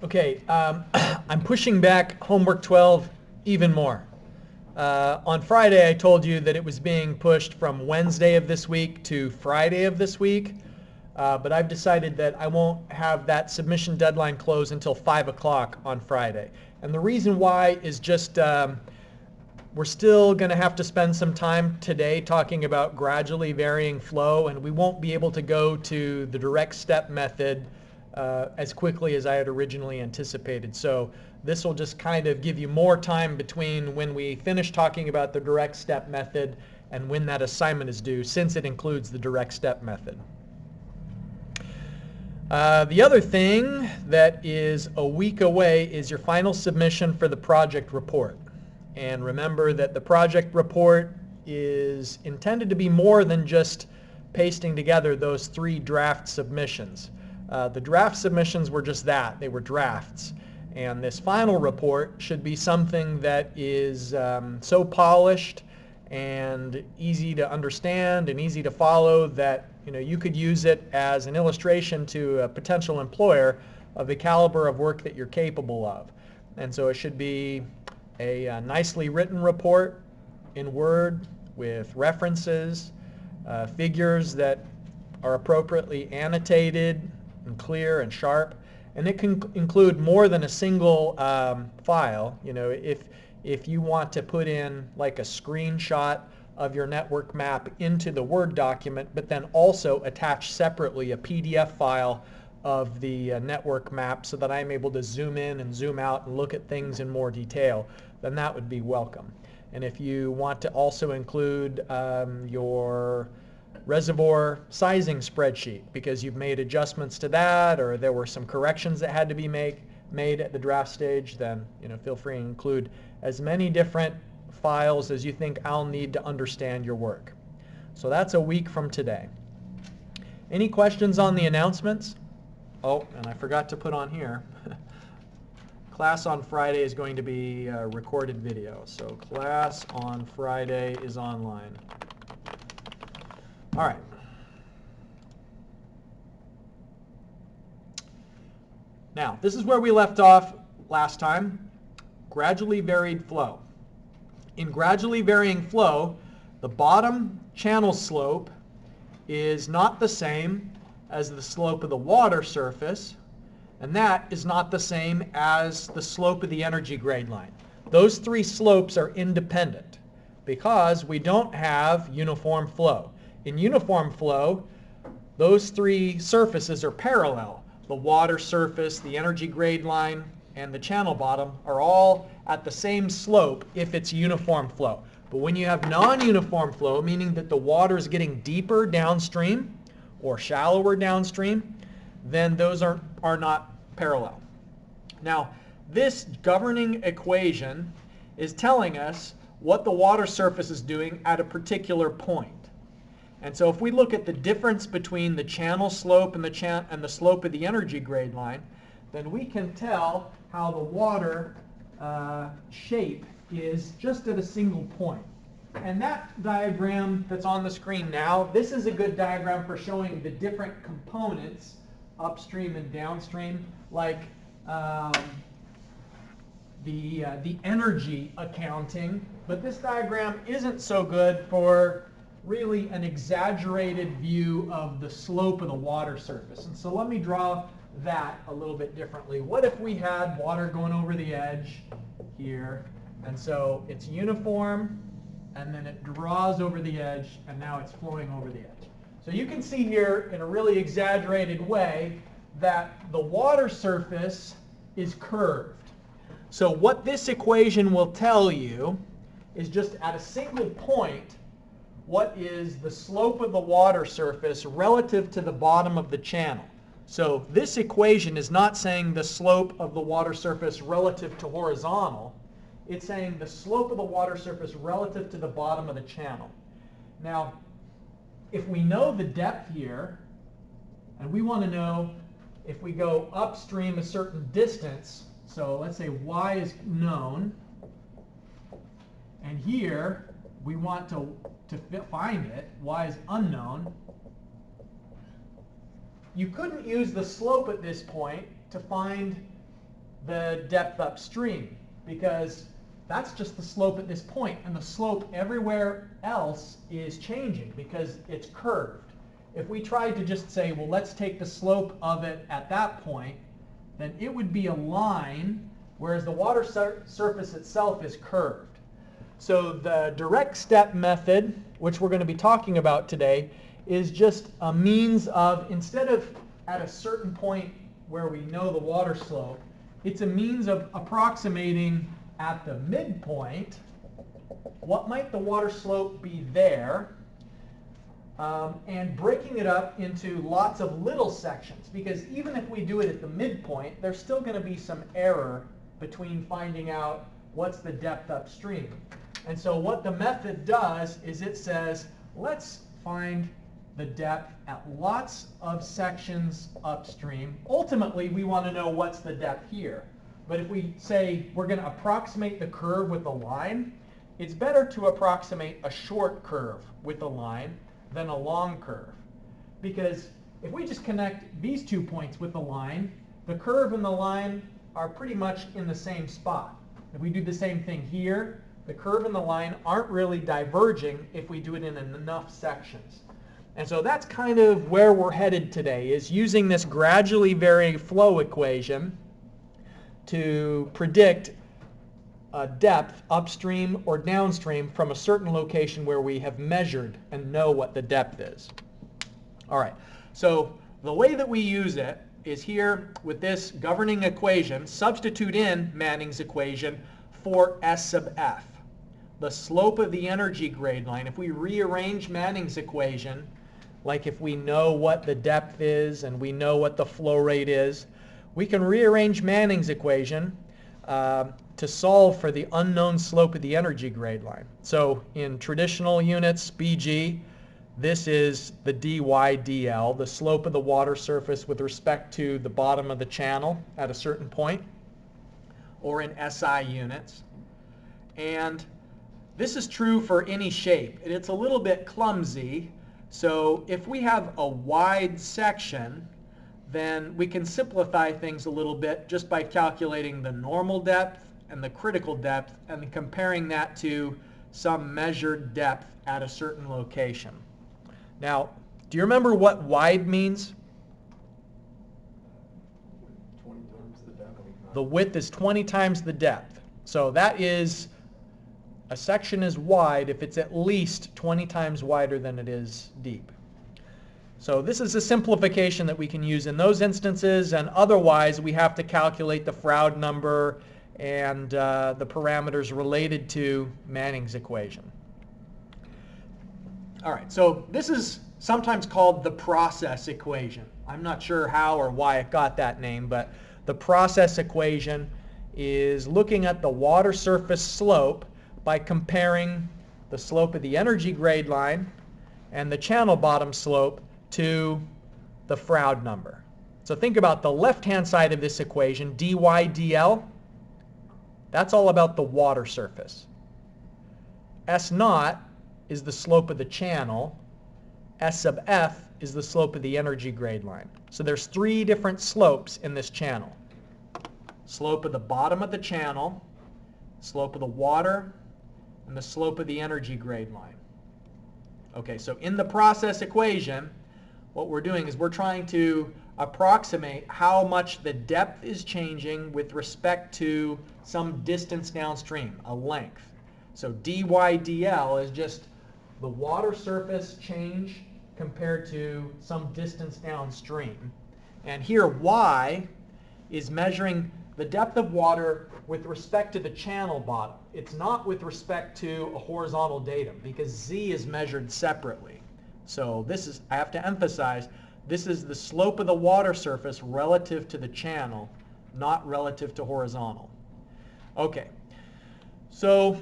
Okay, I'm pushing back homework 12 even more. On Friday, I told you that it was being pushed from Wednesday of this week to Friday of this week, but I've decided that I won't have that submission deadline close until 5 o'clock on Friday. And the reason why is just we're still going to have to spend some time today talking about gradually varying flow, and we won't be able to go to the direct step method as quickly as I had originally anticipated. So this will just kind of give you more time between when we finish talking about the direct step method and when that assignment is due, since it includes the direct step method. The other thing that is a week away is your final submission for the project report. And remember that the project report is intended to be more than just pasting together those 3 draft submissions. The draft submissions were just that. They were drafts. And this final report should be something that is so polished and easy to understand and easy to follow that you could use it as an illustration to a potential employer of the caliber of work that you're capable of. And so it should be a nicely written report in Word with references, figures that are appropriately annotated and clear and sharp, and it can include more than a single file. If you want to put in like a screenshot of your network map into the Word document, but then also attach separately a PDF file of the network map so that I'm able to zoom in and zoom out and look at things in more detail, then that would be welcome. And if you want to also include your reservoir sizing spreadsheet because you've made adjustments to that, or there were some corrections that had to be made at the draft stage, then feel free to include as many different files as you think I'll need to understand your work. So that's a week from today. Any questions on the announcements? Oh, and I forgot to put on here. Class on Friday is going to be a recorded video. So class on Friday is online. All right. Now, this is where we left off last time. Gradually varied flow. In gradually varying flow, the bottom channel slope is not the same as the slope of the water surface, and that is not the same as the slope of the energy grade line. Those 3 slopes are independent because we don't have uniform flow. In uniform flow, those 3 surfaces are parallel. The water surface, the energy grade line, and the channel bottom are all at the same slope if it's uniform flow. But when you have non-uniform flow, meaning that the water is getting deeper downstream or shallower downstream, then those are not parallel. Now, this governing equation is telling us what the water surface is doing at a particular point. And so if we look at the difference between the channel slope and the slope of the energy grade line, then we can tell how the water shape is just at a single point. And that diagram that's on the screen now, this is a good diagram for showing the different components upstream and downstream, like the energy accounting. But this diagram isn't so good for really an exaggerated view of the slope of the water surface. And so let me draw that a little bit differently. What if we had water going over the edge here, and so it's uniform, and then it draws over the edge, and now it's flowing over the edge. So you can see here in a really exaggerated way that the water surface is curved. So what this equation will tell you is just at a single point, what is the slope of the water surface relative to the bottom of the channel. So this equation is not saying the slope of the water surface relative to horizontal. It's saying the slope of the water surface relative to the bottom of the channel. Now, if we know the depth here, and we want to know if we go upstream a certain distance, so let's say y is known, and here we want to find it, y is unknown, you couldn't use the slope at this point to find the depth upstream, because that's just the slope at this point, and the slope everywhere else is changing because it's curved. If we tried to just say, well, let's take the slope of it at that point, then it would be a line, whereas the water surface itself is curved. So the direct step method, which we're going to be talking about today, is just a means of, instead of at a certain point where we know the water slope, it's a means of approximating at the midpoint what might the water slope be there, and breaking it up into lots of little sections, because even if we do it at the midpoint, there's still going to be some error between finding out what's the depth upstream. And so what the method does is it says, let's find the depth at lots of sections upstream. Ultimately, we want to know what's the depth here. But if we say we're going to approximate the curve with a line, it's better to approximate a short curve with a line than a long curve. Because if we just connect these 2 points with a line, the curve and the line are pretty much in the same spot. If we do the same thing here, the curve and the line aren't really diverging if we do it in enough sections. And so that's kind of where we're headed today, is using this gradually varying flow equation to predict a depth upstream or downstream from a certain location where we have measured and know what the depth is. All right, so the way that we use it is here with this governing equation, substitute in Manning's equation for S sub f, the slope of the energy grade line. If we rearrange Manning's equation, like if we know what the depth is and we know what the flow rate is, we can rearrange Manning's equation to solve for the unknown slope of the energy grade line. So in traditional units, BG, this is the dy dl, the slope of the water surface with respect to the bottom of the channel at a certain point, or in SI units. And this is true for any shape. It's a little bit clumsy. So if we have a wide section, then we can simplify things a little bit just by calculating the normal depth and the critical depth and comparing that to some measured depth at a certain location. Now, do you remember what wide means? 20 times the depth. The width is 20 times the depth. So that is, a section is wide if it's at least 20 times wider than it is deep. So this is a simplification that we can use in those instances, and otherwise we have to calculate the Froude number and the parameters related to Manning's equation. All right, so this is sometimes called the process equation. I'm not sure how or why it got that name, but the process equation is looking at the water surface slope by comparing the slope of the energy grade line and the channel bottom slope to the Froude number. So think about the left-hand side of this equation, dy dl. That's all about the water surface. S naught is the slope of the channel. S sub f is the slope of the energy grade line. So there's 3 different slopes in this channel. Slope of the bottom of the channel, slope of the water, and the slope of the energy grade line. Okay, so in the process equation, what we're doing is we're trying to approximate how much the depth is changing with respect to some distance downstream, a length. So dy dl is just the water surface change compared to some distance downstream. And here y is measuring the depth of water with respect to the channel bottom. It's not with respect to a horizontal datum because z is measured separately. So this is, I have to emphasize, this is the slope of the water surface relative to the channel, not relative to horizontal. Okay, so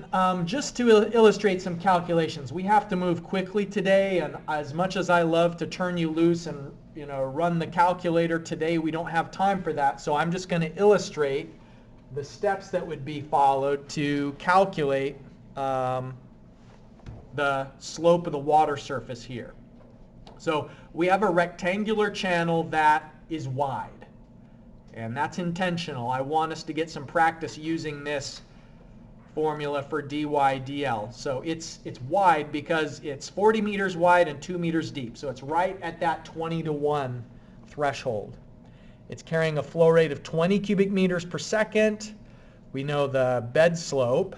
just to illustrate some calculations, we have to move quickly today, and as much as I love to turn you loose and run the calculator today, we don't have time for that. So I'm just going to illustrate the steps that would be followed to calculate the slope of the water surface here. So we have a rectangular channel that is wide. And that's intentional. I want us to get some practice using this formula for dy dl. So it's wide because it's 40 meters wide and 2 meters deep. So it's right at that 20-to-1 threshold. It's carrying a flow rate of 20 cubic meters per second. We know the bed slope,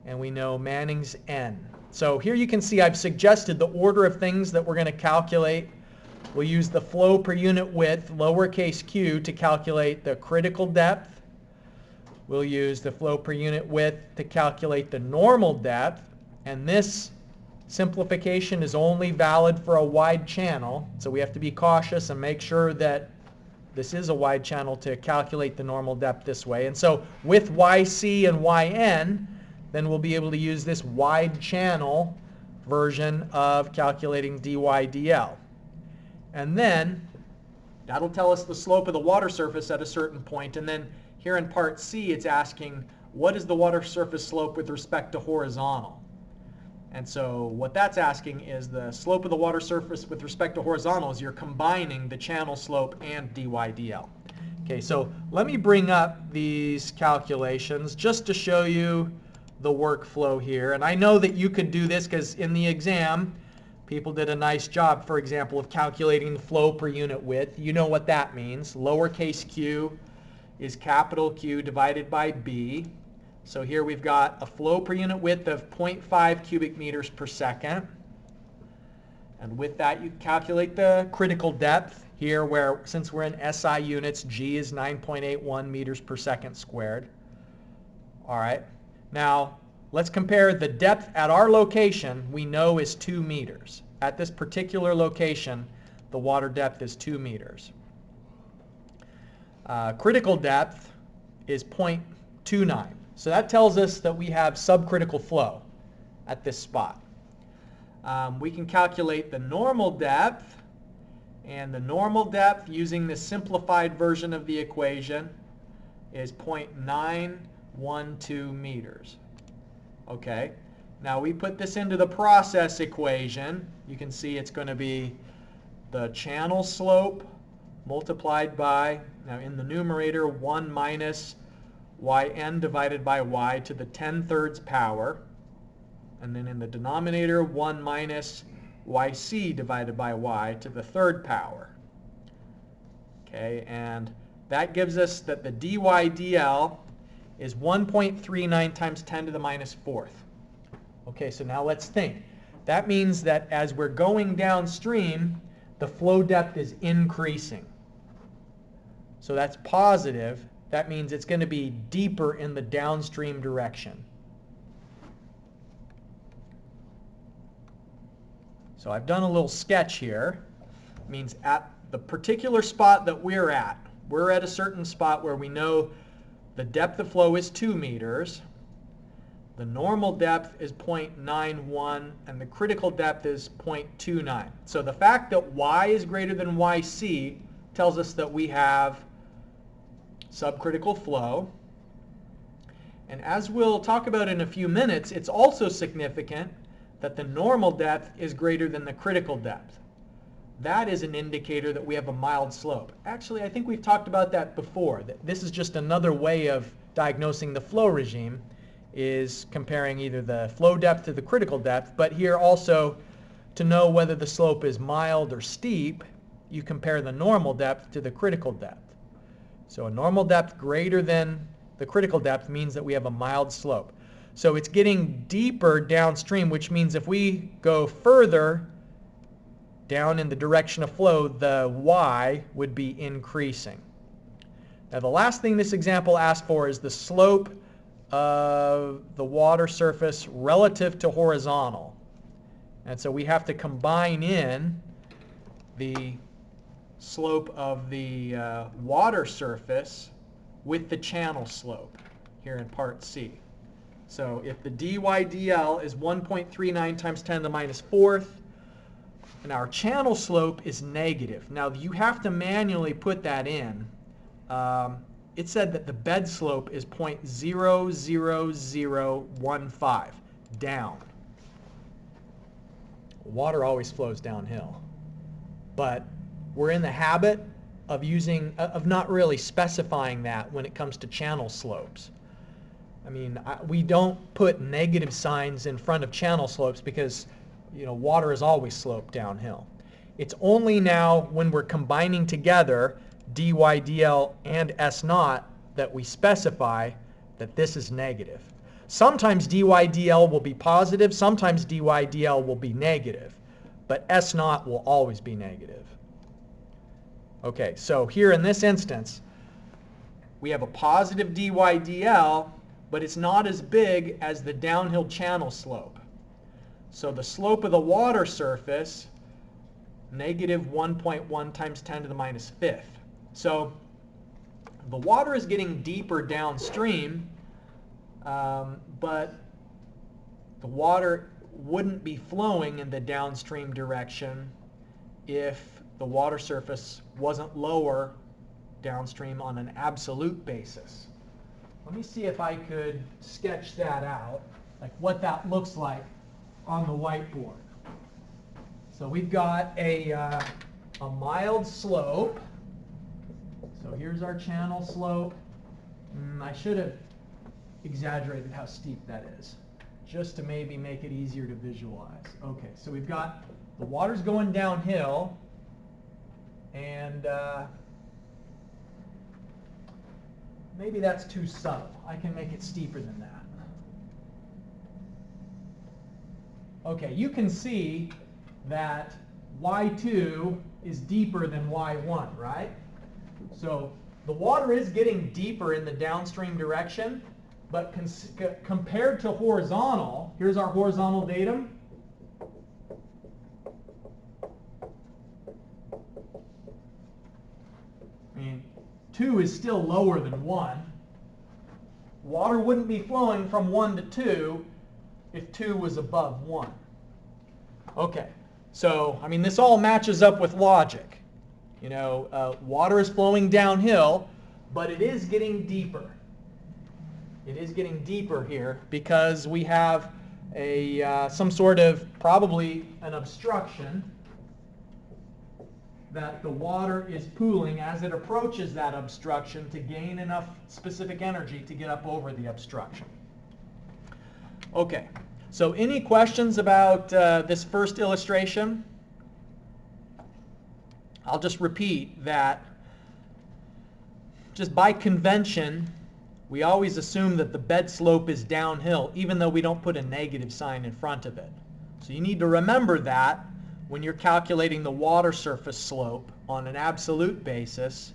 and we know Manning's N. So here you can see I've suggested the order of things that we're going to calculate. We'll use the flow per unit width, lowercase q, to calculate the critical depth. We'll use the flow per unit width to calculate the normal depth. And this simplification is only valid for a wide channel. So we have to be cautious and make sure that this is a wide channel to calculate the normal depth this way. And so with yc and yn, then we'll be able to use this wide channel version of calculating dy dl. And then that'll tell us the slope of the water surface at a certain point. And then here in part C, it's asking, what is the water surface slope with respect to horizontal? And so what that's asking is the slope of the water surface with respect to horizontal is you're combining the channel slope and dy dl. Okay, so let me bring up these calculations just to show you the workflow here. And I know that you could do this because in the exam, people did a nice job, for example, of calculating the flow per unit width. You know what that means. Lowercase q is capital Q divided by B. So here we've got a flow per unit width of 0.5 cubic meters per second. And with that, you calculate the critical depth here where, since we're in SI units, G is 9.81 meters per second squared. All right. Now, let's compare the depth at our location we know is 2 meters. At this particular location, the water depth is 2 meters. Critical depth is 0.29. So that tells us that we have subcritical flow at this spot. We can calculate the normal depth, and the normal depth using the simplified version of the equation is 0.912 meters. Okay, now we put this into the process equation. You can see it's going to be the channel slope multiplied by, now in the numerator, 1 minus yn divided by y to the 10/3 power. And then in the denominator, 1 minus yc divided by y to the 3rd power. Okay, and that gives us that the dy dl is 1.39 times 10 to the minus 4th. Okay, so now let's think. That means that as we're going downstream, the flow depth is increasing. So that's positive. That means it's going to be deeper in the downstream direction. So I've done a little sketch here. It means at the particular spot that we're at a certain spot where we know the depth of flow is 2 meters. The normal depth is 0.91 and the critical depth is 0.29. So the fact that y is greater than yc tells us that we have subcritical flow. And as we'll talk about in a few minutes, it's also significant that the normal depth is greater than the critical depth. That is an indicator that we have a mild slope. Actually, I think we've talked about that before. That this is just another way of diagnosing the flow regime, is comparing either the flow depth to the critical depth, but here also to know whether the slope is mild or steep, you compare the normal depth to the critical depth. So a normal depth greater than the critical depth means that we have a mild slope. So it's getting deeper downstream, which means if we go further down in the direction of flow, the y would be increasing. Now the last thing this example asks for is the slope of the water surface relative to horizontal. And so we have to combine in the slope of the water surface with the channel slope here in part C. So if the dy dl is 1.39 times 10 to the minus 4th, and our channel slope is negative. Now you have to manually put that in. It said that the bed slope is 0.00015 down. Water always flows downhill. But we're in the habit of not really specifying that when it comes to channel slopes. I mean, we don't put negative signs in front of channel slopes because, you know, water is always sloped downhill. It's only now when we're combining together dy dl and s naught that we specify that this is negative. Sometimes dy dl will be positive, sometimes dy dl will be negative, but s naught will always be negative. Okay, so here in this instance, we have a positive dy dl, but it's not as big as the downhill channel slope. So the slope of the water surface, negative 1.1 times 10 to the minus fifth. So the water is getting deeper downstream, but the water wouldn't be flowing in the downstream direction if the water surface wasn't lower downstream on an absolute basis. Let me see if I could sketch that out, like what that looks like on the whiteboard. So we've got a mild slope. So here's our channel slope. I should have exaggerated how steep that is, just to maybe make it easier to visualize. Okay, so we've got the water's going downhill, and maybe that's too subtle. I can make it steeper than that. Okay, you can see that y2 is deeper than y1, right? So the water is getting deeper in the downstream direction, but compared to horizontal, here's our horizontal datum. I mean, 2 is still lower than 1. Water wouldn't be flowing from 1 to 2 if 2 was above 1. Okay, so, I mean, this all matches up with logic. You know, water is flowing downhill, but it is getting deeper. It is getting deeper here because we have some sort of, probably an obstruction that the water is pooling as it approaches that obstruction to gain enough specific energy to get up over the obstruction. Okay, so any questions about this first illustration? I'll just repeat that just by convention, we always assume that the bed slope is downhill, even though we don't put a negative sign in front of it. So you need to remember that when you're calculating the water surface slope on an absolute basis.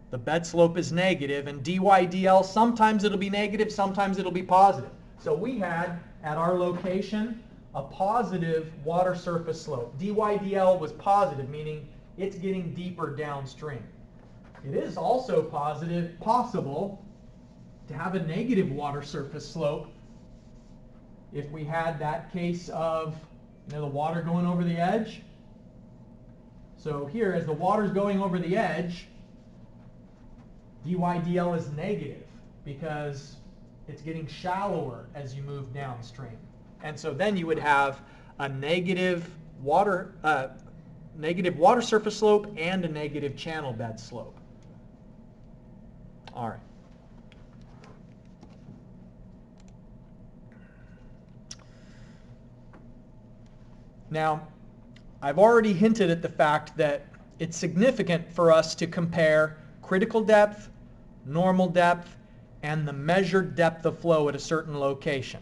The bed slope is negative, and dy dl, sometimes it'll be negative, sometimes it'll be positive. So we had, at our location, a positive water surface slope. dy dl was positive, meaning it's getting deeper downstream. It is also possible to have a negative water surface slope if we had that case of, you know, the water going over the edge. So here, as the water's going over the edge, dy dl is negative because it's getting shallower as you move downstream. And so then you would have a negative water surface slope and a negative channel bed slope. All right. Now, I've already hinted at the fact that it's significant for us to compare critical depth, normal depth, and the measured depth of flow at a certain location.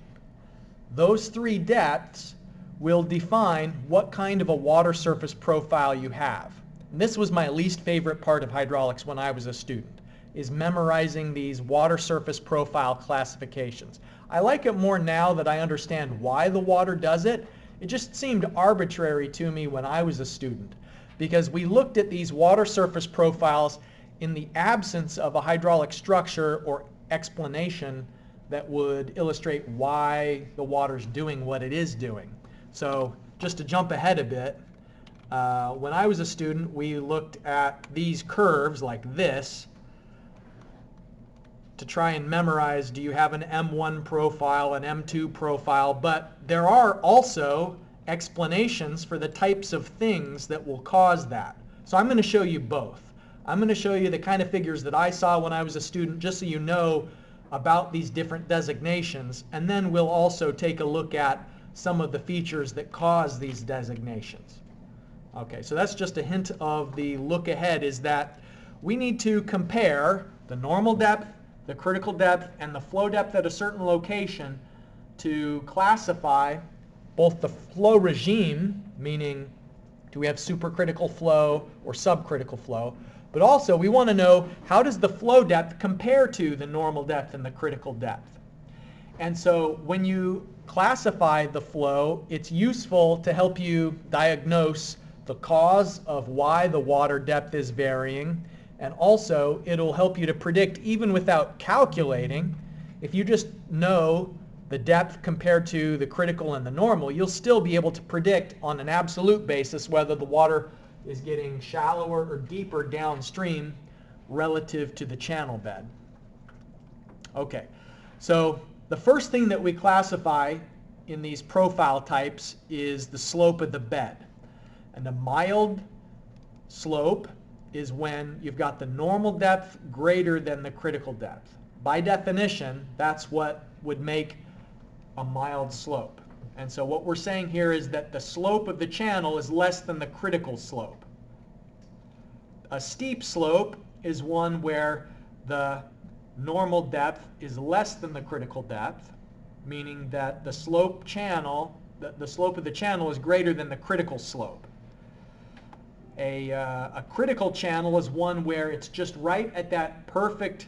Those three depths will define what kind of a water surface profile you have. And this was my least favorite part of hydraulics when I was a student, is memorizing these water surface profile classifications. I like it more now that I understand why the water does it. It just seemed arbitrary to me when I was a student, because we looked at these water surface profiles in the absence of a hydraulic structure or explanation that would illustrate why the water's doing what it is doing. So just to jump ahead a bit, when I was a student, we looked at these curves like this to try and memorize, do you have an M1 profile, an M2 profile, but there are also explanations for the types of things that will cause that. So I'm going to show you both. I'm going to show you the kind of figures that I saw when I was a student, just so you know about these different designations, and then we'll also take a look at some of the features that cause these designations. Okay, so that's just a hint of the look ahead, is that we need to compare the normal depth, the critical depth, and the flow depth at a certain location to classify both the flow regime, meaning do we have supercritical flow or subcritical flow, but also we want to know how does the flow depth compare to the normal depth and the critical depth. And so when you classify the flow, it's useful to help you diagnose the cause of why the water depth is varying, and also it'll help you to predict, even without calculating. If you just know the depth compared to the critical and the normal, you'll still be able to predict on an absolute basis whether the water is getting shallower or deeper downstream relative to the channel bed. Okay, so the first thing that we classify in these profile types is the slope of the bed. And a mild slope is when you've got the normal depth greater than the critical depth. By definition, that's what would make a mild slope. And so what we're saying here is that the slope of the channel is less than the critical slope. A steep slope is one where the normal depth is less than the critical depth, meaning that the slope channel, the slope of the channel is greater than the critical slope. A critical channel is one where it's just right at that perfect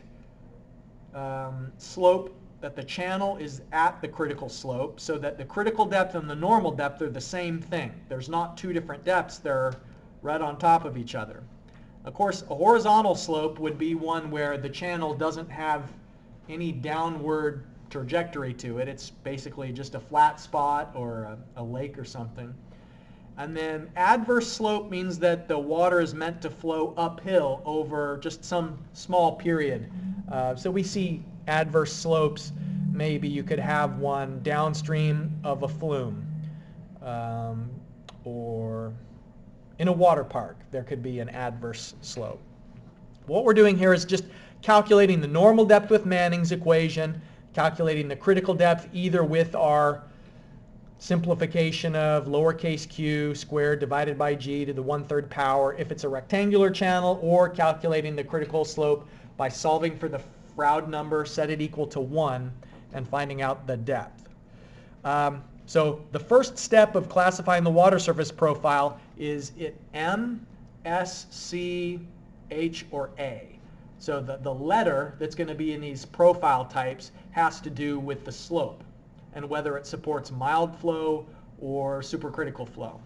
slope, that the channel is at the critical slope, so that the critical depth and the normal depth are the same thing. There's not two different depths, they're right on top of each other. Of course, a horizontal slope would be one where the channel doesn't have any downward trajectory to it. It's basically just a flat spot or a lake or something. And then adverse slope means that the water is meant to flow uphill over just some small period. So we see adverse slopes. Maybe you could have one downstream of a flume, or in a water park there could be an adverse slope. What we're doing here is just calculating the normal depth with Manning's equation, calculating the critical depth either with our simplification of lowercase q squared divided by g to the 1/3 power if it's a rectangular channel, or calculating the critical slope by solving for the Froude number, set it equal to 1, and finding out the depth. So the first step of classifying the water surface profile is it M, S, C, H, or A. So the letter that's going to be in these profile types has to do with the slope and whether it supports mild flow or supercritical flow.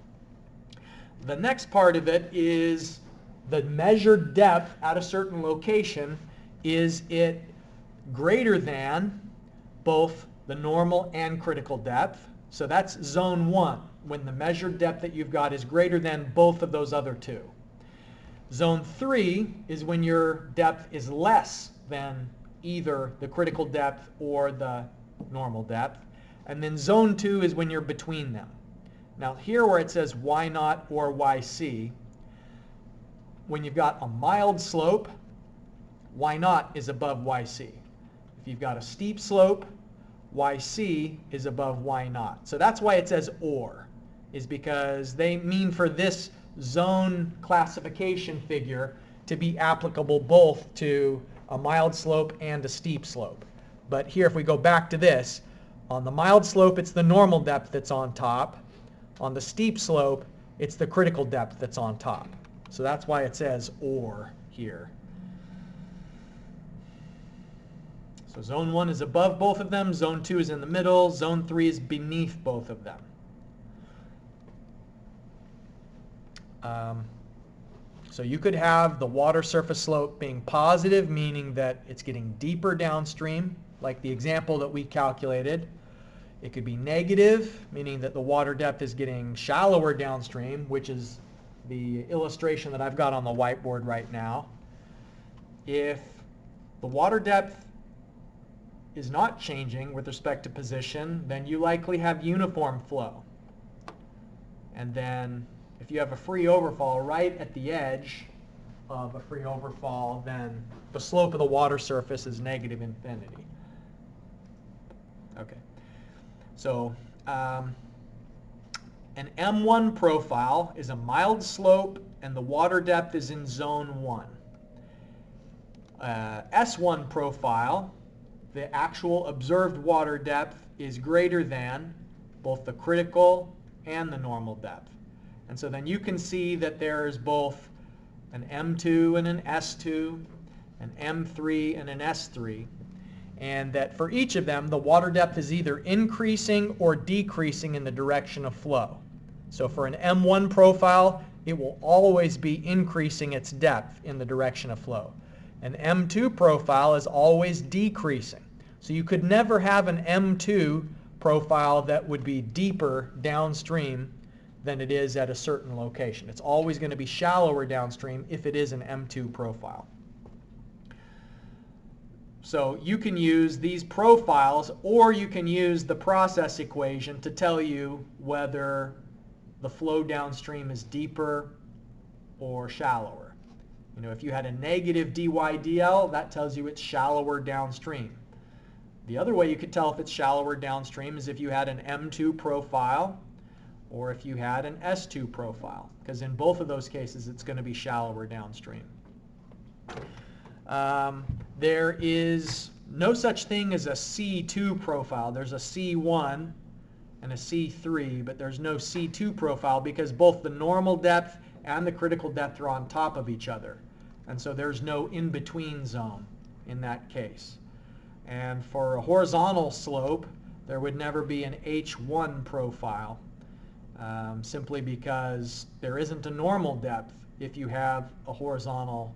The next part of it is the measured depth at a certain location. Is it greater than both the normal and critical depth? So that's zone 1, when the measured depth that you've got is greater than both of those other two. Zone 3 is when your depth is less than either the critical depth or the normal depth. And then zone 2 is when you're between them. Now here where it says Y naught or YC, when you've got a mild slope, Y naught is above YC. If you've got a steep slope, YC is above Y naught. So that's why it says or, is because they mean for this zone classification figure to be applicable both to a mild slope and a steep slope. But here, if we go back to this, on the mild slope, it's the normal depth that's on top. On the steep slope, it's the critical depth that's on top. So that's why it says or here. So zone 1 is above both of them, zone 2 is in the middle, zone 3 is beneath both of them. So you could have the water surface slope being positive, meaning that it's getting deeper downstream, like the example that we calculated. It could be negative, meaning that the water depth is getting shallower downstream, which is the illustration that I've got on the whiteboard right now. If the water depth is not changing with respect to position, then you likely have uniform flow. And then if you have a free overfall right at the edge of a free overfall, then the slope of the water surface is negative infinity. Okay. So an M1 profile is a mild slope and the water depth is in zone 1. S1 profile, the actual observed water depth is greater than both the critical and the normal depth. And so then you can see that there is both an M2 and an S2, an M3 and an S3, and that for each of them the water depth is either increasing or decreasing in the direction of flow. So for an M1 profile, it will always be increasing its depth in the direction of flow. An M2 profile is always decreasing. So you could never have an M2 profile that would be deeper downstream than it is at a certain location. It's always going to be shallower downstream if it is an M2 profile. So you can use these profiles, or you can use the process equation to tell you whether the flow downstream is deeper or shallower. You know, if you had a negative dy dl, that tells you it's shallower downstream. The other way you could tell if it's shallower downstream is if you had an M2 profile or if you had an S2 profile, because in both of those cases it's going to be shallower downstream. There is no such thing as a C2 profile. There's a C1 and a C3, but there's no C2 profile because both the normal depth and the critical depth are on top of each other. And so there's no in-between zone in that case. And for a horizontal slope, there would never be an H1 profile, simply because there isn't a normal depth if you have a horizontal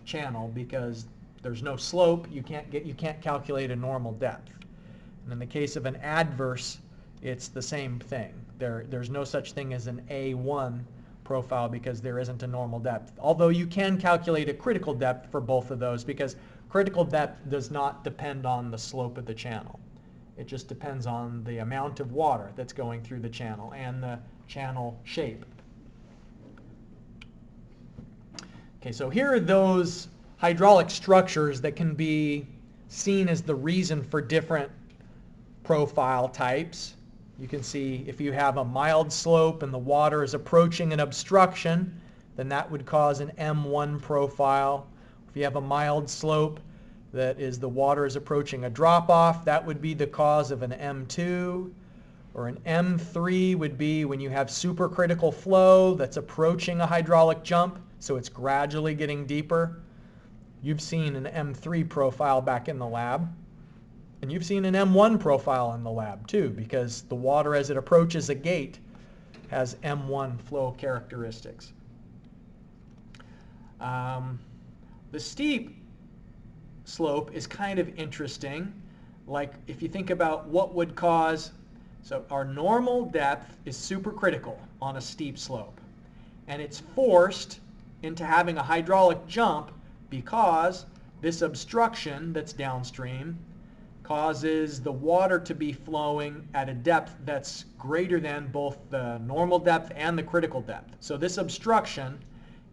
channel, because there's no slope. You can't calculate a normal depth. And in the case of an adverse, it's the same thing. There's no such thing as an A1 profile because there isn't a normal depth. Although you can calculate a critical depth for both of those, because critical depth does not depend on the slope of the channel. It just depends on the amount of water that's going through the channel and the channel shape. Okay, so here are those hydraulic structures that can be seen as the reason for different profile types. You can see if you have a mild slope and the water is approaching an obstruction, then that would cause an M1 profile. If you have a mild slope that is the water is approaching a drop-off, that would be the cause of an M2. Or an M3 would be when you have supercritical flow that's approaching a hydraulic jump, so it's gradually getting deeper. You've seen an M3 profile back in the lab. And you've seen an M1 profile in the lab too, because the water as it approaches a gate has M1 flow characteristics. The steep slope is kind of interesting. Like if you think about what would cause, so our normal depth is supercritical on a steep slope. And it's forced into having a hydraulic jump because this obstruction that's downstream causes the water to be flowing at a depth that's greater than both the normal depth and the critical depth. So this obstruction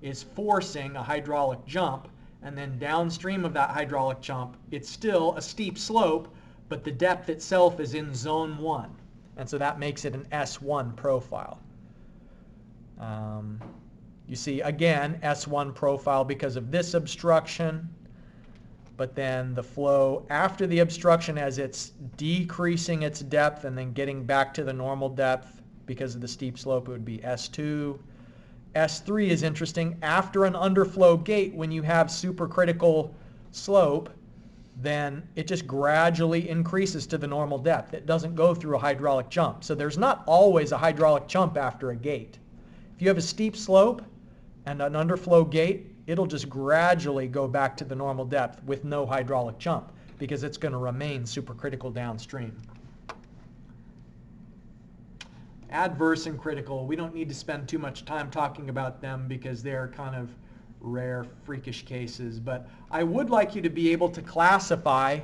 is forcing a hydraulic jump, and then downstream of that hydraulic jump, it's still a steep slope, but the depth itself is in zone 1. And so that makes it an S1 profile. You see, again, S1 profile because of this obstruction. But then the flow after the obstruction, as it's decreasing its depth and then getting back to the normal depth because of the steep slope, it would be S2. S3 is interesting. After an underflow gate, when you have supercritical slope, then it just gradually increases to the normal depth. It doesn't go through a hydraulic jump. So there's not always a hydraulic jump after a gate. If you have a steep slope and an underflow gate, it'll just gradually go back to the normal depth with no hydraulic jump because it's going to remain supercritical downstream. Adverse and critical, we don't need to spend too much time talking about them because they're kind of rare, freakish cases. But I would like you to be able to classify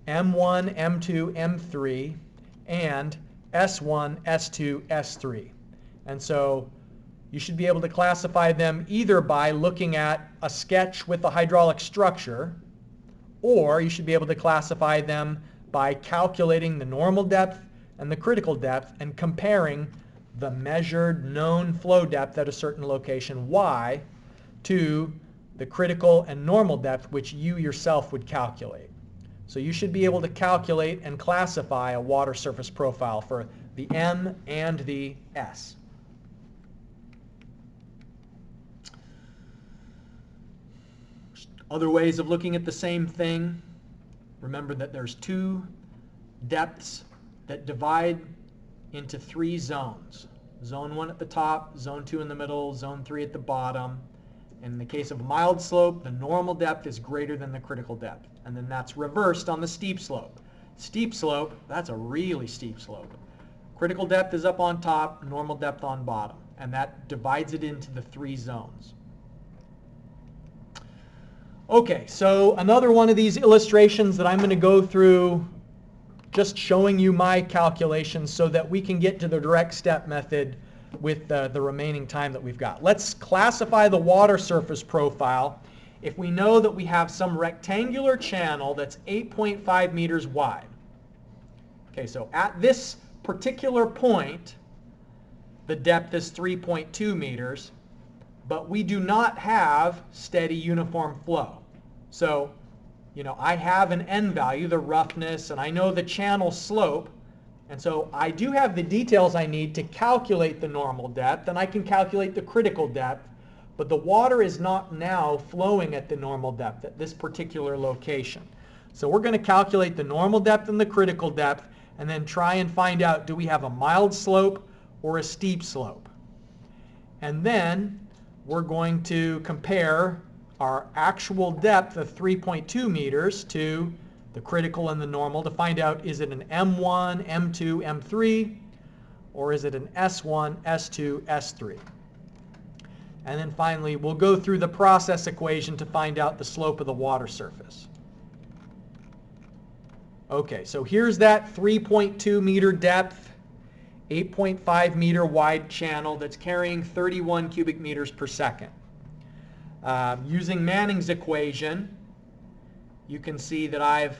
M1, M2, M3, and S1, S2, S3. And so you should be able to classify them either by looking at a sketch with a hydraulic structure, or you should be able to classify them by calculating the normal depth and the critical depth and comparing the measured known flow depth at a certain location Y to the critical and normal depth which you yourself would calculate. So you should be able to calculate and classify a water surface profile for the M and the S. Other ways of looking at the same thing, remember that there's two depths that divide into three zones. Zone 1 at the top, Zone 2 in the middle, Zone 3 at the bottom. In the case of mild slope, the normal depth is greater than the critical depth. And then that's reversed on the steep slope. Steep slope, that's a really steep slope. Critical depth is up on top, normal depth on bottom. And that divides it into the three zones. Okay, so another one of these illustrations that I'm going to go through just showing you my calculations so that we can get to the direct step method with the remaining time that we've got. Let's classify the water surface profile if we know that we have some rectangular channel that's 8.5 meters wide. Okay, so at this particular point, the depth is 3.2 meters, but we do not have steady uniform flow. So, I have an N value, the roughness, and I know the channel slope. And so I do have the details I need to calculate the normal depth, and I can calculate the critical depth, but the water is not now flowing at the normal depth at this particular location. So we're going to calculate the normal depth and the critical depth, and then try and find out, do we have a mild slope or a steep slope? And then we're going to compare our actual depth of 3.2 meters to the critical and the normal to find out, is it an M1, M2, M3, or is it an S1, S2, S3? And then finally, we'll go through the process equation to find out the slope of the water surface. Okay, so here's that 3.2 meter depth, 8.5 meter wide channel that's carrying 31 cubic meters per second. Using Manning's equation, you can see that I've,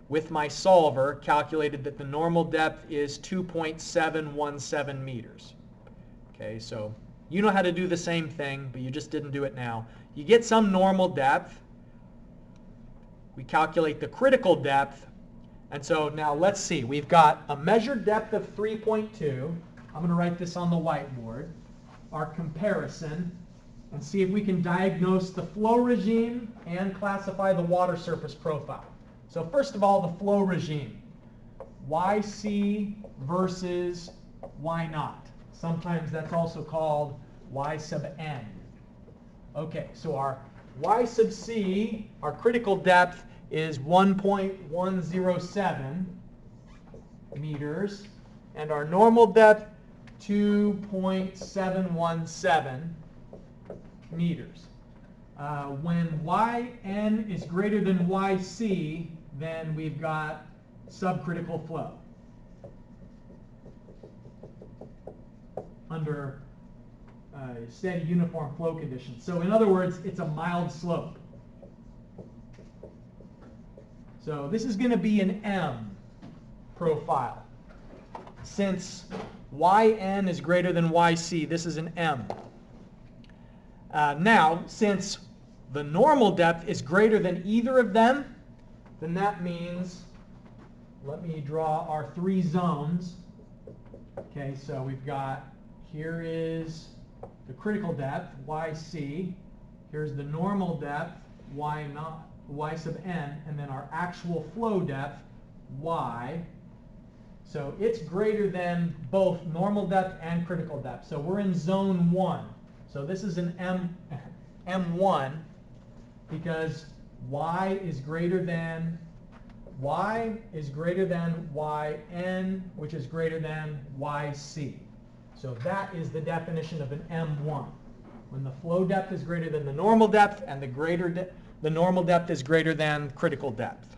with my solver, calculated that the normal depth is 2.717 meters. Okay, so you know how to do the same thing, but you just didn't do it now. You get some normal depth. We calculate the critical depth. And so now let's see. We've got a measured depth of 3.2. I'm going to write this on the whiteboard. Our comparison, and see if we can diagnose the flow regime and classify the water surface profile. So first of all, the flow regime. YC versus Y naught. Sometimes that's also called Y sub n. Okay, so our Y sub c, our critical depth, is 1.107 meters, and our normal depth, 2.717 meters. When Yn is greater than Yc, then we've got subcritical flow under steady uniform flow conditions. So in other words, it's a mild slope. So this is going to be an M profile. Since Yn is greater than Yc, this is an M. Now, since the normal depth is greater than either of them, then that means, let me draw our three zones. Okay, so we've got, here is the critical depth, Yc. Here's the normal depth, Y naught, Y sub n, and then our actual flow depth, Y. So it's greater than both normal depth and critical depth. So we're in zone 1. So this is an M1 because Y is greater than Yn, which is greater than Yc. So that is the definition of an M1. When the flow depth is greater than the normal depth and the normal depth is greater than critical depth.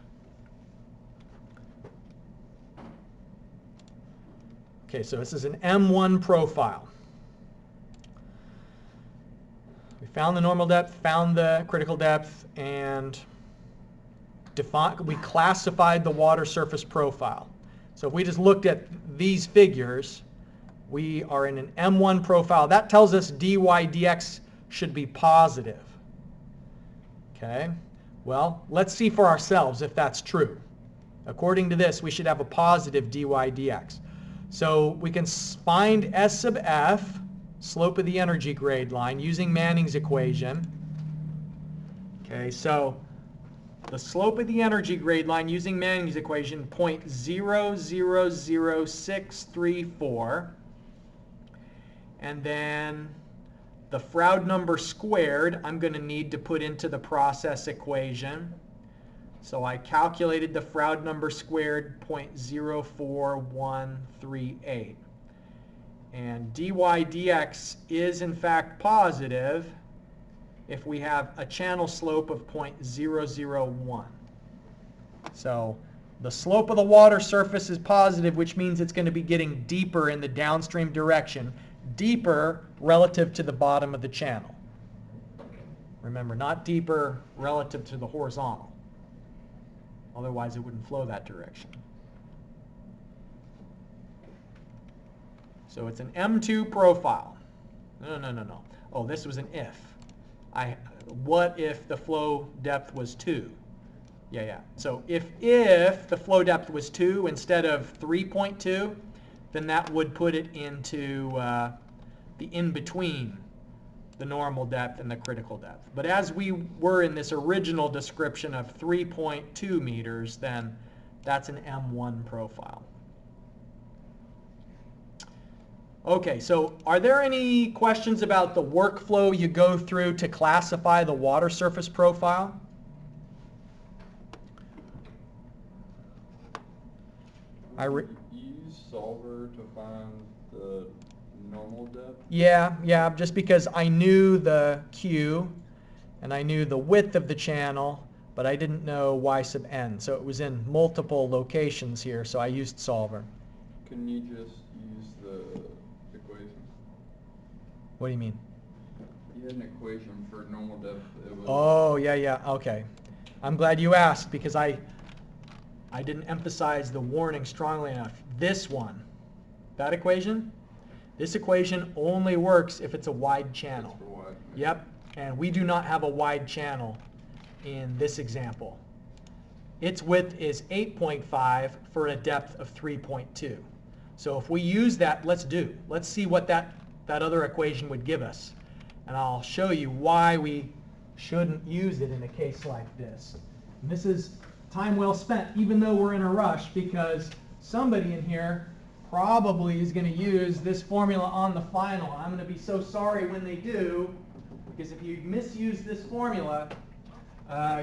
Okay, so this is an M1 profile. We found the normal depth, found the critical depth, and we classified the water surface profile. So if we just looked at these figures, we are in an M1 profile. That tells us dy dx should be positive. Okay, well, let's see for ourselves if that's true. According to this, we should have a positive dy dx. So we can find S sub f, slope of the energy grade line, using Manning's equation. Okay, so the slope of the energy grade line using Manning's equation, 0.000634. And then the Froude number squared, I'm going to need to put into the process equation. So I calculated the Froude number squared, 0.04138. And dy dx is in fact positive if we have a channel slope of 0.001. So the slope of the water surface is positive, which means it's going to be getting deeper in the downstream direction, deeper relative to the bottom of the channel. Remember, not deeper relative to the horizontal. Otherwise, it wouldn't flow that direction. So it's an M2 profile. No. Oh, this was an if. What if the flow depth was 2? Yeah. So if the flow depth was 2 instead of 3.2, then that would put it into the in-between the normal depth and the critical depth. But as we were in this original description of 3.2 meters, then that's an M1 profile. Okay, so are there any questions about the workflow you go through to classify the water surface profile? You use solver to find the normal depth? Yeah, just because I knew the Q and I knew the width of the channel, but I didn't know y sub n. So it was in multiple locations here, so I used solver. Couldn't you just use the equation? What do you mean? You had an equation for normal depth. It was Oh, yeah, okay. I'm glad you asked because I didn't emphasize the warning strongly enough. This one, that equation, this equation only works if it's a wide channel. for wide. Yep, and we do not have a wide channel in this example. Its width is 8.5 for a depth of 3.2. So if we use that, let's see what that other equation would give us. And I'll show you why we shouldn't use it in a case like this. And this is time well spent, even though we're in a rush, because somebody in here probably is going to use this formula on the final. I'm going to be so sorry when they do, because if you misuse this formula,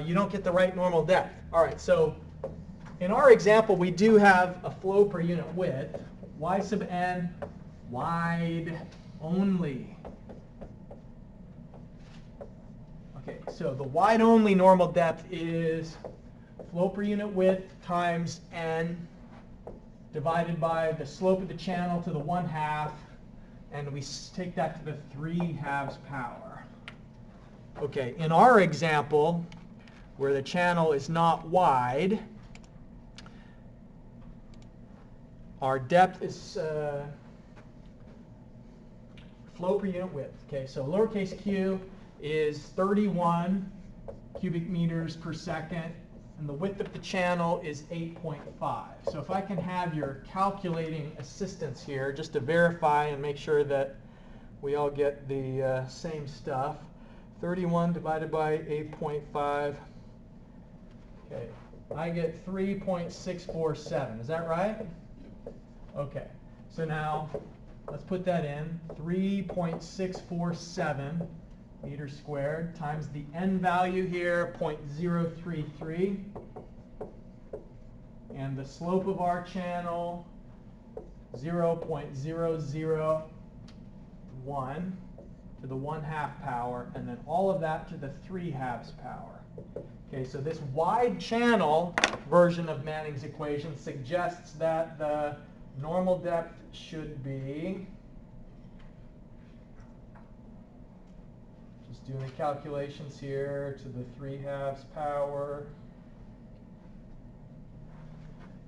you don't get the right normal depth. All right, so in our example, we do have a flow per unit width, y sub n, wide only. Okay, so the wide only normal depth is flow per unit width times n divided by the slope of the channel to the 1/2, and we take that to the 3/2 power. Okay, in our example, where the channel is not wide, our depth is flow per unit width. Okay, so lowercase q is 31 cubic meters per second, and the width of the channel is 8.5. So if I can have your calculating assistance here, just to verify and make sure that we all get the same stuff. 31 divided by 8.5. Okay, I get 3.647. Is that right? Okay, so now let's put that in. 3.647 meters squared times the n value here, 0.033. And the slope of our channel, 0.001 to the 1/2 power, and then all of that to the 3/2 power. Okay, so this wide channel version of Manning's equation suggests that the normal depth should be, just doing the calculations here, to the 3/2 power.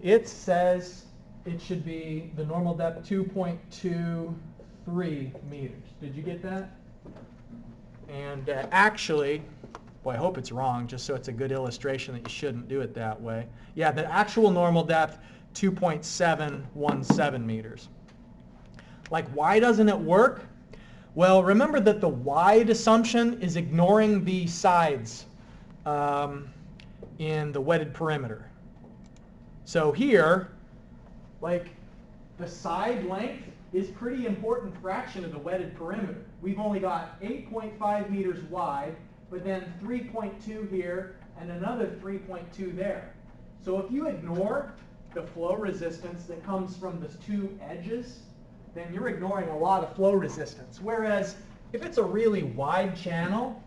It says it should be the normal depth 2.23 meters. Did you get that? And actually, boy, I hope it's wrong, just so it's a good illustration that you shouldn't do it that way. Yeah, the actual normal depth, 2.717 meters. Like, why doesn't it work? Well, remember that the wide assumption is ignoring the sides in the wetted perimeter. So here, like, the side length is pretty important fraction of the wetted perimeter. We've only got 8.5 meters wide, but then 3.2 here and another 3.2 there. So if you ignore the flow resistance that comes from the two edges, then you're ignoring a lot of flow resistance. Whereas if it's a really wide channel,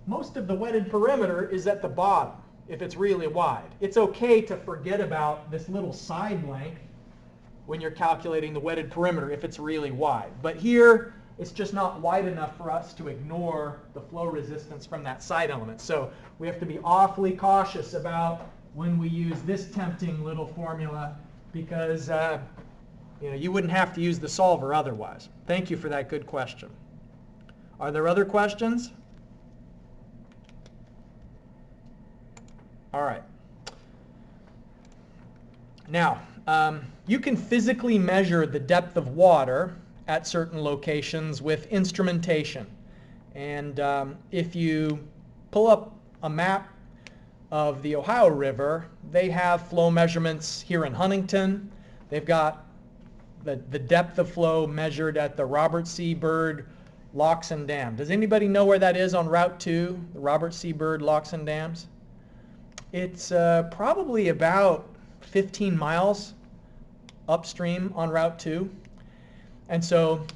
most of the wetted perimeter is at the bottom if it's really wide. It's okay to forget about this little side length when you're calculating the wetted perimeter if it's really wide. But here, it's just not wide enough for us to ignore the flow resistance from that side element. So we have to be awfully cautious about when we use this tempting little formula, because you wouldn't have to use the solver otherwise. Thank you for that good question. Are there other questions? All right. Now, you can physically measure the depth of water at certain locations with instrumentation. And if you pull up a map of the Ohio River, they have flow measurements here in Huntington. They've got the depth of flow measured at the Robert C. Byrd Locks and Dam. Does anybody know where that is on Route 2, the Robert C. Byrd Locks and Dams? It's probably about 15 miles upstream on Route 2. And so,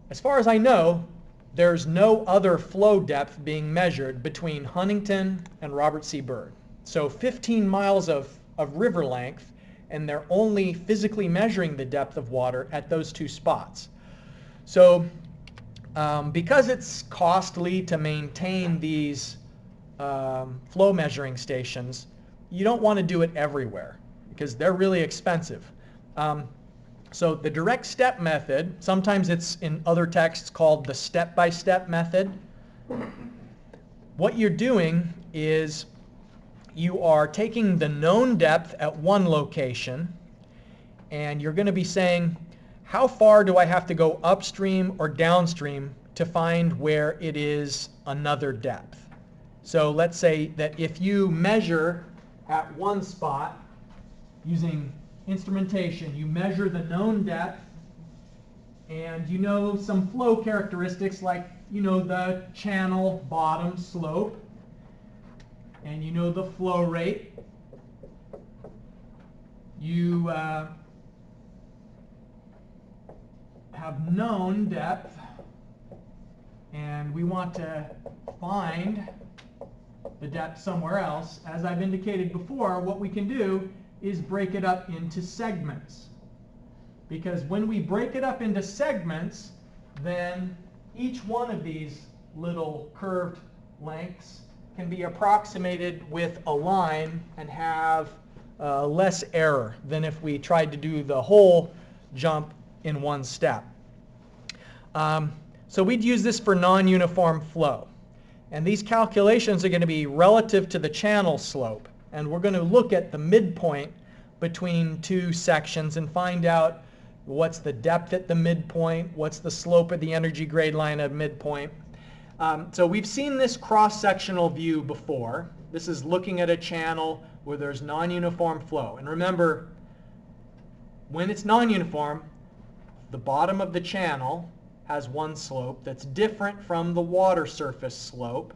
as far as I know, there's no other flow depth being measured between Huntington and Robert C. Byrd. So 15 miles of river length, and they're only physically measuring the depth of water at those two spots. So because it's costly to maintain these flow measuring stations, you don't want to do it everywhere because they're really expensive. So the direct step method, sometimes it's in other texts called the step-by-step method. What you're doing is you are taking the known depth at one location, and you're going to be saying, how far do I have to go upstream or downstream to find where it is another depth? So let's say that if you measure at one spot using instrumentation, you measure the known depth, and you know some flow characteristics like the channel bottom slope, and you know the flow rate. You have known depth, and we want to find the depth somewhere else. As I've indicated before, what we can do is break it up into segments. Because when we break it up into segments, then each one of these little curved lengths can be approximated with a line and have less error than if we tried to do the whole jump in one step. So we'd use this for non-uniform flow. And these calculations are going to be relative to the channel slope. And we're going to look at the midpoint between two sections and find out what's the depth at the midpoint, what's the slope of the energy grade line at midpoint. So we've seen this cross-sectional view before. This is looking at a channel where there's non-uniform flow. And remember, when it's non-uniform, the bottom of the channel has one slope that's different from the water surface slope,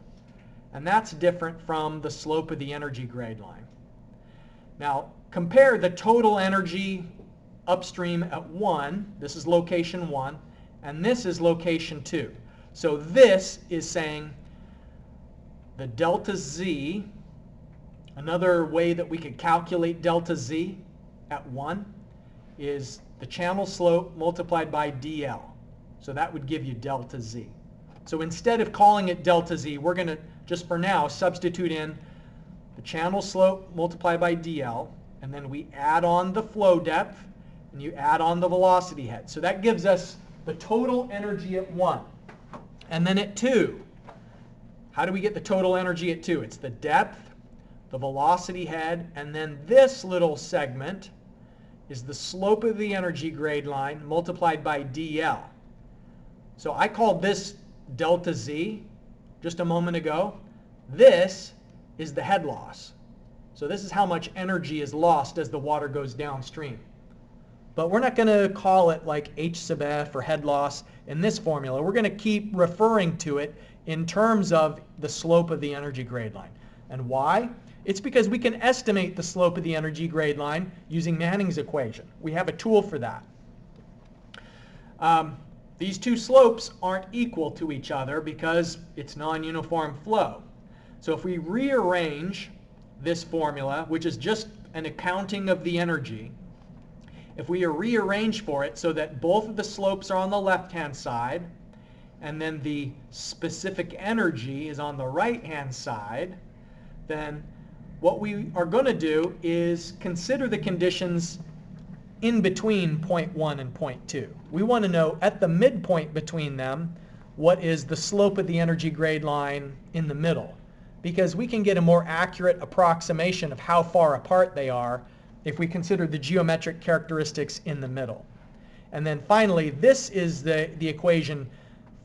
and that's different from the slope of the energy grade line. Now, compare the total energy upstream at 1, this is location 1, and this is location 2. So this is saying the delta Z, another way that we could calculate delta Z at 1 is the channel slope multiplied by dl. So that would give you delta z. So instead of calling it delta z, we're going to, just for now, substitute in the channel slope multiplied by dl, and then we add on the flow depth, and you add on the velocity head. So that gives us the total energy at 1. And then at 2, how do we get the total energy at 2? It's the depth, the velocity head, and then this little segment is the slope of the energy grade line multiplied by dl. So I called this delta z just a moment ago. This is the head loss. So this is how much energy is lost as the water goes downstream. But we're not going to call it like H sub f or head loss in this formula. We're going to keep referring to it in terms of the slope of the energy grade line. And why? It's because we can estimate the slope of the energy grade line using Manning's equation. We have a tool for that. These two slopes aren't equal to each other because it's non-uniform flow. So if we rearrange this formula, which is just an accounting of the energy, if we rearrange for it so that both of the slopes are on the left-hand side and then the specific energy is on the right-hand side, then what we are going to do is consider the conditions in between point 1 and point 2. We want to know at the midpoint between them what is the slope of the energy grade line in the middle, because we can get a more accurate approximation of how far apart they are if we consider the geometric characteristics in the middle. And then finally, this is the equation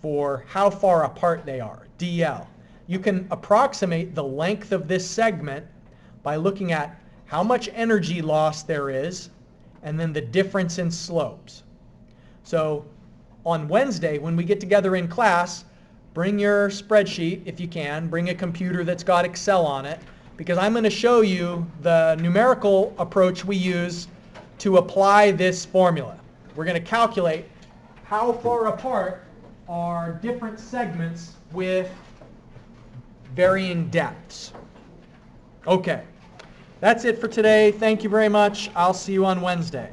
for how far apart they are, dl. You can approximate the length of this segment by looking at how much energy loss there is and then the difference in slopes. So on Wednesday, when we get together in class, bring your spreadsheet if you can, bring a computer that's got Excel on it, because I'm going to show you the numerical approach we use to apply this formula. We're going to calculate how far apart are different segments with varying depths. Okay, that's it for today. Thank you very much. I'll see you on Wednesday.